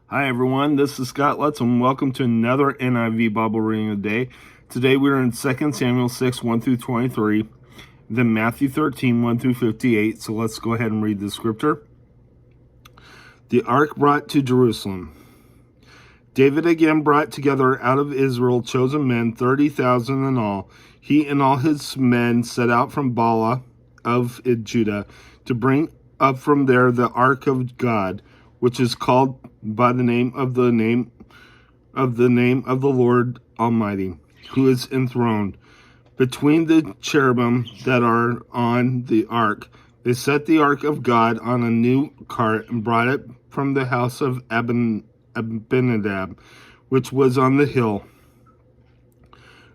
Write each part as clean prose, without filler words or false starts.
Hi everyone, this is Scott Lutz and welcome to another NIV Bible reading of the day. Today we're in 2 Samuel 6, 1 through 23, then Matthew 13, 1 through 58. So let's go ahead and read the scripture. The ark brought to Jerusalem. David again brought together out of Israel chosen men, 30,000 in all. He and all his men set out from Bala of Judah to bring up from there the ark of God, which is called by the name of the Lord Almighty, who is enthroned. Between the cherubim that are on the ark, they set the ark of God on a new cart and brought it from the house of Abinadab, which was on the hill.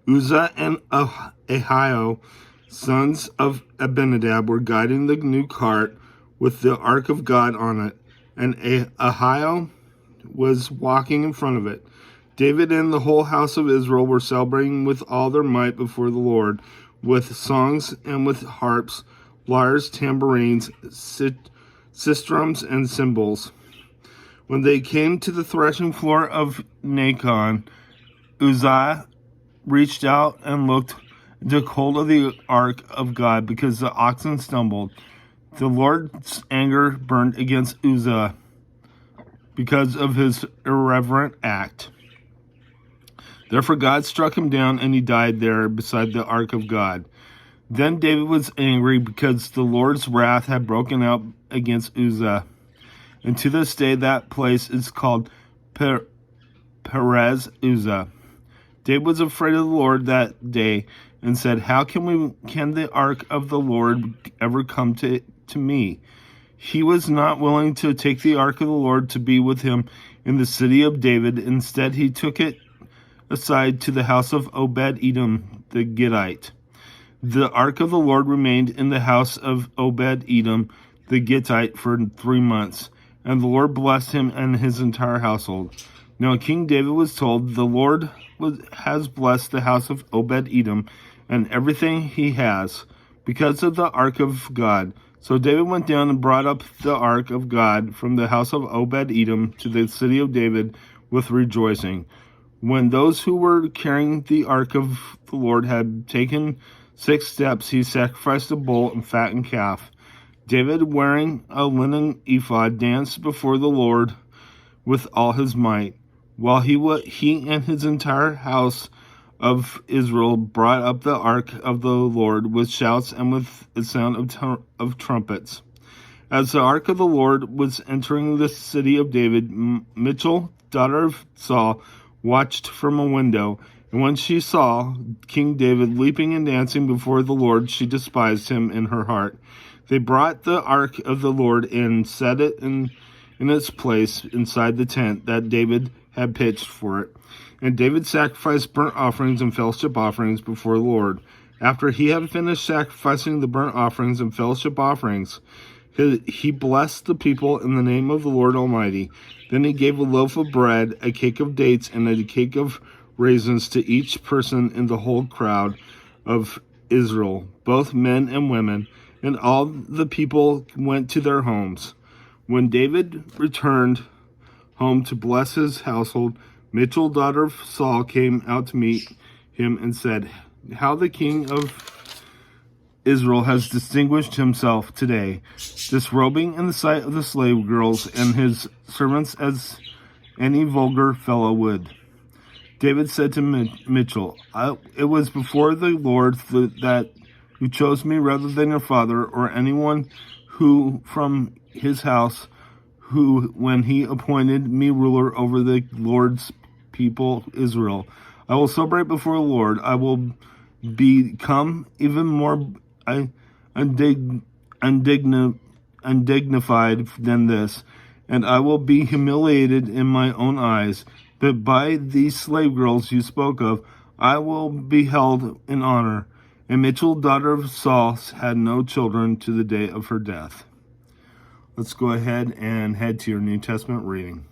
Uzzah and Ahio, sons of Abinadab, were guiding the new cart with the ark of God on it, and Ahio was walking in front of it. David and the whole house of Israel were celebrating with all their might before the Lord, with songs and with harps, lyres, tambourines, sistrums, and cymbals. When they came to the threshing floor of Nacon, Uzzah reached out and took hold of the ark of God because the oxen stumbled. The Lord's anger burned against Uzzah because of his irreverent act. Therefore God struck him down, and he died there beside the ark of God. Then David was angry because the Lord's wrath had broken out against Uzzah. And to this day that place is called Perez Uzzah. David was afraid of the Lord that day and said, How can the ark of the Lord ever come to me? He was not willing to take the ark of the Lord to be with him in the city of David. Instead, he took it aside to the house of Obed-Edom the Gittite. The ark of the Lord remained in the house of Obed-Edom the Gittite for 3 months, and the Lord blessed him and his entire household. Now King David was told, The Lord has blessed the house of Obed-Edom and everything he has, because of the ark of God. So David went down and brought up the ark of God from the house of Obed-Edom to the city of David with rejoicing. When those who were carrying the ark of the Lord had taken 6 steps, he sacrificed a bull and fattened calf. David, wearing a linen ephod, danced before the Lord with all his might, while he and his entire house of Israel brought up the ark of the Lord with shouts and with the sound of trumpets. As the ark of the Lord was entering the city of David, Michal, daughter of Saul, watched from a window, and when she saw King David leaping and dancing before the Lord, she despised him in her heart. They brought the ark of the Lord and set it in its place inside the tent that David had pitched for it. And David sacrificed burnt offerings and fellowship offerings before the Lord. After he had finished sacrificing the burnt offerings and fellowship offerings, he blessed the people in the name of the Lord Almighty. Then he gave a loaf of bread, a cake of dates, and a cake of raisins to each person in the whole crowd of Israel, both men and women, and all the people went to their homes. When David returned home to bless his household, Michal, daughter of Saul, came out to meet him and said, How the king of Israel has distinguished himself today, disrobing in the sight of the slave girls and his servants as any vulgar fellow would. David said to Michal, It was before the Lord that who chose me rather than your father or anyone who from his house, who, when he appointed me ruler over the Lord's people Israel, I will celebrate before the Lord. I will become even more undignified than this, and I will be humiliated in my own eyes. But by these slave girls you spoke of, I will be held in honor. And Michal, daughter of Saul, had no children to the day of her death. Let's go ahead and head to your New Testament reading.